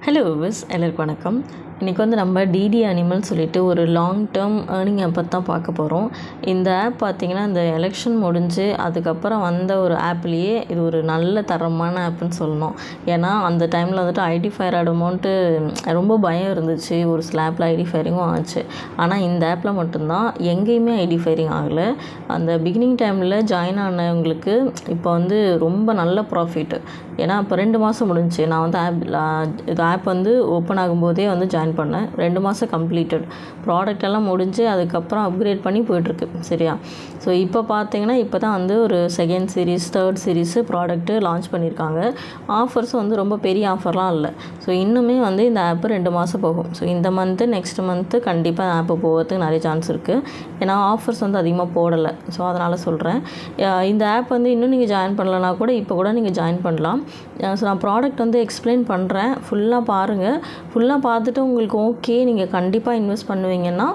Hello விஸ் எல்லாருக்கும் வணக்கம். இன்றைக்கி நம்ம டிடி அனிமல் சொல்லிட்டு ஒரு லாங் டேர்ம் ஏர்னிங் ஆப்பை தான் பார்க்க போகிறோம். இந்த ஆப் பார்த்திங்கன்னா இந்த எலெக்ஷன் முடிஞ்சு அதுக்கப்புறம் வந்த ஒரு ஆப்லேயே இது ஒரு நல்ல தரமான ஆப்புன்னு சொல்லணும். ஏன்னா அந்த டைமில் ஐடி ஃபயர் ஆடுமோன்ட்டு ரொம்ப பயம் இருந்துச்சு. ஒரு சில ஆப்பில் ஐடி ஃபயரிங்கும் ஆச்சு. ஆனால் இந்த ஆப்பில் மட்டும்தான் எங்கேயுமே ஐடி ஃபயரிங் ஆகலை. அந்த பிகினிங் டைமில் ஜாயின் ஆனவங்களுக்கு இப்போ ரொம்ப நல்ல ப்ராஃபிட். ஏன்னா இப்போ 2 மாதம் முடிஞ்சிச்சு. நான் இது ஆப் ஓப்பன் ஆகும்போதே ஜாயின் பண்ணேன். 2 மாதம் கம்ப்ளீட்டட். ப்ராடக்ட் எல்லாம் முடிஞ்சு அதுக்கப்புறம் அப்கிரேட் பண்ணி போயிட்டுருக்கு. சரியா? ஸோ இப்போ பார்த்தீங்கன்னா இப்போ தான் ஒரு second series, third series product launch பண்ணியிருக்காங்க. ஆஃபர்ஸும் ரொம்ப பெரிய ஆஃபர்லாம் இல்லை. ஸோ இன்னுமே இந்த ஆப்பு 2 மாதம் போகும். ஸோ இந்த மந்த்து நெக்ஸ்ட் மந்த்து கண்டிப்பாக ஆப்பு போகிறதுக்கு நிறைய சான்ஸ் இருக்குது. ஏன்னா ஆஃபர்ஸ் அதிகமாக போடலை. ஸோ அதனால் சொல்கிறேன். இந்த ஆப் இன்னும் நீங்கள் ஜாயின் பண்ணலன்னா கூட இப்போ கூட நீங்கள் ஜாயின் பண்ணலாம். ஸோ நான் ப்ராடக்ட் எக்ஸ்பிளைன் பண்ணுறேன். ஃபுல்லாக பாருங்கள். ஃபுல்லாக பார்த்துட்டு உங்களுக்கு ஓகே நீங்கள் கண்டிப்பாக இன்வெஸ்ட் பண்ணுவீங்கன்னா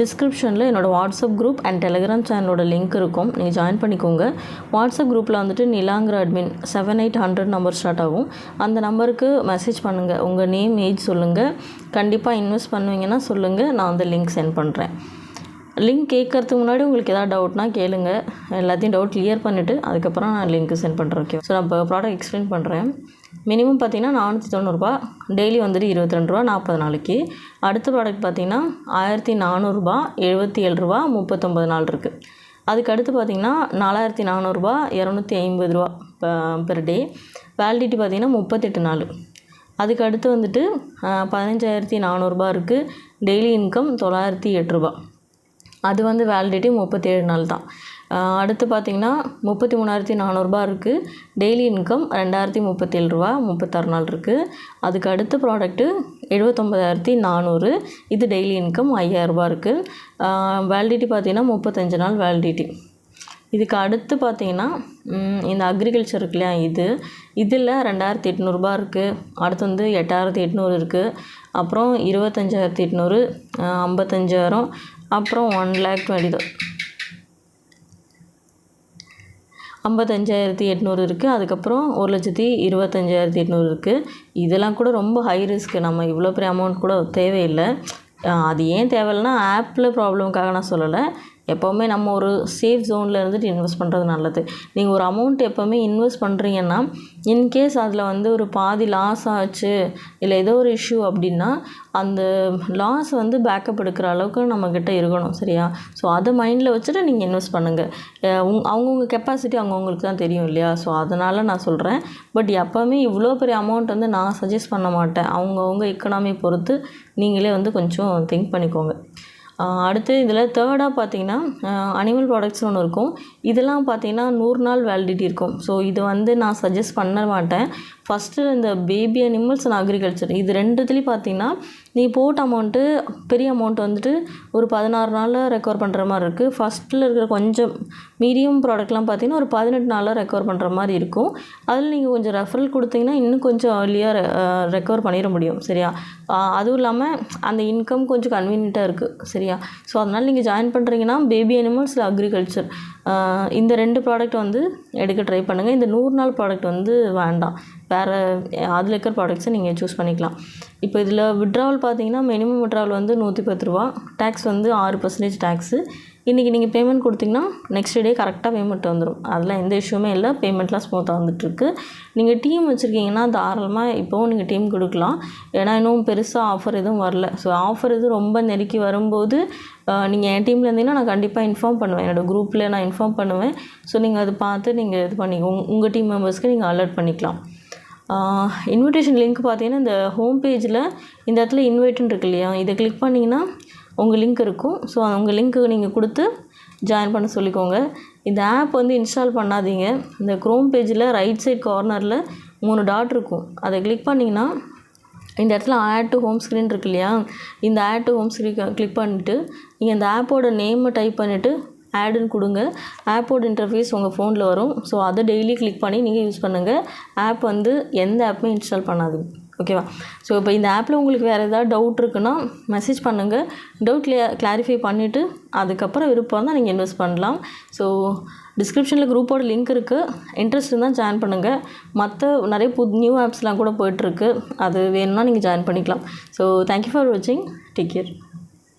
டிஸ்கிரிப்ஷனில் என்னோடய வாட்ஸ்அப் குரூப் அண்ட் டெலிகிராம் சேனலோட லிங்க் இருக்கும். நீங்கள் ஜாயின் பண்ணிக்கோங்க. வாட்ஸ்அப் குரூப்பில் நிலாங்கிற அட்மின் 7800 நம்பர் ஸ்டார்ட் ஆகும். அந்த நம்பருக்கு மெசேஜ் பண்ணுங்கள். உங்கள் நேம், ஏஜ் சொல்லுங்கள். கண்டிப்பாக இன்வெஸ்ட் பண்ணுவீங்கன்னா சொல்லுங்கள். நான் லிங்க் சென்ட் பண்ணுறேன். லிங்க் கேட்குறதுக்கு முன்னாடி உங்களுக்கு எதாவது டவுட்னா கேளுங்க. எல்லாத்தையும் டவுட் கிளியர் பண்ணிவிட்டு அதுக்கப்புறம் நான் லிங்க்கு சென்ட் பண்ணுறேன். ஓகே. ஸோ நான் இப்போ ப்ராடக்ட் எக்ஸ்பிளைன் பண்ணுறேன். மினிமம் பார்த்தீங்கன்னா 490 ரூபா, டெய்லி 22 ரூபா 40 நாளைக்கு. அடுத்த ப்ராடக்ட் பார்த்தீங்கன்னா 1400 ரூபா, 77 ரூபா 39 நாள் இருக்குது. அதுக்கு அடுத்து பார்த்தீங்கன்னா 4400 ரூபா, 250 ரூபா பெர் டே. வேலிடிட்டி பார்த்தீங்கன்னா 38 நாள். அதுக்கு அடுத்து 15400 ரூபா இருக்குது. டெய்லி இன்கம் 908 ரூபா. அது வேலிடிட்டி 37 நாள் தான். அடுத்து பார்த்திங்கன்னா 33400 ரூபா இருக்குது. டெய்லி இன்கம் 2037 ரூபா 36 நாள் இருக்குது. அதுக்கு அடுத்த ப்ராடக்ட்டு 79400. இது டெய்லி இன்கம் 5000 ரூபா இருக்குது. வேலிடிட்டி பார்த்திங்கன்னா 35 நாள் வேலிடிட்டி. இதுக்கு அடுத்து பார்த்திங்கன்னா இந்த அக்ரிகல்ச்சர் இருக்கு இல்லையா, இதில் 2800 ரூபா இருக்குது. அடுத்து 8800 இருக்குது. அப்புறம் 25800, 55000, அப்புறம் 1,20,000, 55,800 இருக்குது. அதுக்கப்புறம் 1,25,800 இருக்குது. இதெல்லாம் கூட ரொம்ப ஹை ரிஸ்க். நம்ம இவ்வளோ பெரிய அமௌண்ட் கூட தேவையில்லை. அது ஏன் தேவையில்லைன்னா ஆப்பில் ப்ராப்ளம்காக நான் சொல்லலை. எப்போவுமே நம்ம ஒரு சேஃப் ஜோனில் இன்வெஸ்ட் பண்ணுறது நல்லது. நீங்கள் ஒரு அமௌண்ட் எப்போவுமே இன்வெஸ்ட் பண்ணுறீங்கன்னா இன்கேஸ் அதில் ஒரு பாதி லாஸ் ஆச்சு, இல்லை ஏதோ ஒரு இஷ்யூ அப்படின்னா அந்த லாஸ் பேக்கப் எடுக்கிற அளவுக்கு நம்மக்கிட்ட இருக்கணும். சரியா? ஸோ அதை மைண்டில் வச்சுட்டு நீங்கள் இன்வெஸ்ட் பண்ணுங்கள். அவங்கவுங்க கெப்பாசிட்டி அவங்கவுங்களுக்கு தான் தெரியும் இல்லையா? ஸோ அதனால் நான் சொல்கிறேன். பட் எப்போவுமே இவ்வளோ பெரிய அமௌண்ட் நான் சஜஸ்ட் பண்ண மாட்டேன். அவங்கவுங்க எக்கனாமி பொறுத்து நீங்களே கொஞ்சம் திங்க் பண்ணிக்கோங்க. அடுத்து இதில் தேர்டாக பார்த்தீங்கன்னா அனிமல் ப்ராடக்ட்ஸ்னு ஒன்று இருக்கும். இதெல்லாம் பார்த்தீங்கன்னா 100 நாள் வேலிடிட்டி இருக்கும். ஸோ இது நான் சஜஸ்ட் பண்ண மாட்டேன். ஃபஸ்ட்டு இந்த பேபி அனிமல்ஸ் அண்ட் அக்ரிகல்ச்சர் இது ரெண்டுத்துலேயும் பார்த்தீங்கன்னா நீ போட்ட அமௌண்ட்டு பெரிய அமௌண்ட் ஒரு 16 நாளில் ரெக்கவர் பண்ணுற மாதிரி இருக்குது. ஃபஸ்ட்டில் இருக்கிற கொஞ்சம் மீடியம் ப்ராடக்ட்லாம் பார்த்தீங்கன்னா ஒரு 18 நாளில் ரெக்கவர் பண்ணுற மாதிரி இருக்கும். அதில் நீங்கள் கொஞ்சம் ரெஃபரல் கொடுத்தீங்கன்னா இன்னும் கொஞ்சம் ஏர்லியாக ரெக்கவர் பண்ணிட முடியும். சரியா? அதுவும் இல்லாமல் அந்த இன்கம் கொஞ்சம் கன்வீனியண்ட்டாக இருக்குது. சரியா? ஸோ அதனால் நீங்கள் ஜாயின் பண்ணுறீங்கன்னா பேபி அனிமல்ஸ் இல்லை அக்ரிகல்ச்சர் இந்த 2 ப்ராடக்ட் எடுக்க ட்ரை பண்ணுங்கள். இந்த 100 நாள் ப்ராடக்ட் வேண்டாம். வேறு அதில் இருக்கிற ப்ராடக்ட்ஸை நீங்கள் சூஸ் பண்ணிக்கலாம். இப்போ இதில் விட்ராவல் பார்த்தீங்கன்னா மினிமம் விட்ராவல் 110 ரூபா. Tax 6% tax. இன்றைக்கி நீங்கள் பேமெண்ட் கொடுத்தீங்கன்னா நெக்ஸ்ட் டே கரெக்டாக பேமெண்ட் வந்துடும். அதெல்லாம் எந்த இஷ்யூமே இல்லை. பேமெண்ட்லாம் ஸ்மூத்தாக வந்துட்டுருக்கு. நீங்கள் டீம் வச்சுருக்கீங்கன்னா தாராளமாக இப்போவும் நீங்கள் டீம் கொடுக்கலாம். ஏன்னா இன்னும் பெருசாக ஆஃபர் எதுவும் வரல. ஸோ ஆஃபர் எதுவும் ரொம்ப நெருக்கி வரும்போது நீங்கள் என் டீமில் இருந்தீங்கன்னா நான் கண்டிப்பாக இன்ஃபார்ம் பண்ணுவேன். என்னோடய குரூப்பில் நான் இன்ஃபார்ம் பண்ணுவேன். ஸோ நீங்கள் அதை பார்த்து நீங்கள் இது பண்ணி உங்கள் டீம் மெம்பர்ஸ்க்கு நீங்கள் அலர்ட் பண்ணிக்கலாம். இன்விடேஷன் லிங்க் பார்த்தீங்கன்னா இந்த ஹோம் பேஜில் இந்த இடத்துல இன்வைட்டுன்னு இருக்கு இல்லையா, இதை கிளிக் பண்ணிங்கன்னா உங்கள் லிங்க் இருக்கும். ஸோ உங்கள் லிங்க்கு நீங்கள் கொடுத்து ஜாயின் பண்ண சொல்லிக்கோங்க. இந்த ஆப் இன்ஸ்டால் பண்ணாதீங்க. இந்த க்ரோம் பேஜில் ரைட் சைட் கார்னரில் 3 டாட் இருக்கும். அதை கிளிக் பண்ணிங்கன்னா இந்த இடத்துல ஆட் டு ஹோம் ஸ்க்ரீன் இருக்கு இல்லையா, இந்த add to home screen click பண்ணிவிட்டு நீங்கள் இந்த ஆப்போட நேமை டைப் பண்ணிவிட்டு ஆடுன்னு கொடுங்க. ஆப்போட இன்டர்ஃபேஸ் உங்கள் ஃபோனில் வரும். ஸோ அதை டெய்லி கிளிக் பண்ணி நீங்கள் யூஸ் பண்ணுங்கள். ஆப் எந்த ஆப்புமே இன்ஸ்டால் பண்ணாதீங்க. ஓகேவா? ஸோ இப்போ இந்த ஆப்பில் உங்களுக்கு வேறு ஏதாவது டவுட் இருக்குன்னா மெசேஜ் பண்ணுங்கள். டவுட் கிளாரிஃபை பண்ணிவிட்டு அதுக்கப்புறம் விருப்பம் இருந்தால் நீங்கள் இன்வெஸ்ட் பண்ணலாம். ஸோ டிஸ்கிரிப்ஷனில் குரூப்போட லிங்க் இருக்குது. இன்ட்ரெஸ்ட் இருந்தால் ஜாயின் பண்ணுங்கள். மற்ற நிறைய நியூ ஆப்ஸ்லாம் கூட போயிட்டுருக்கு. அது வேணும்னா நீங்கள் ஜாயின் பண்ணிக்கலாம். ஸோ தேங்க்யூ ஃபார் வாட்சிங். Take care.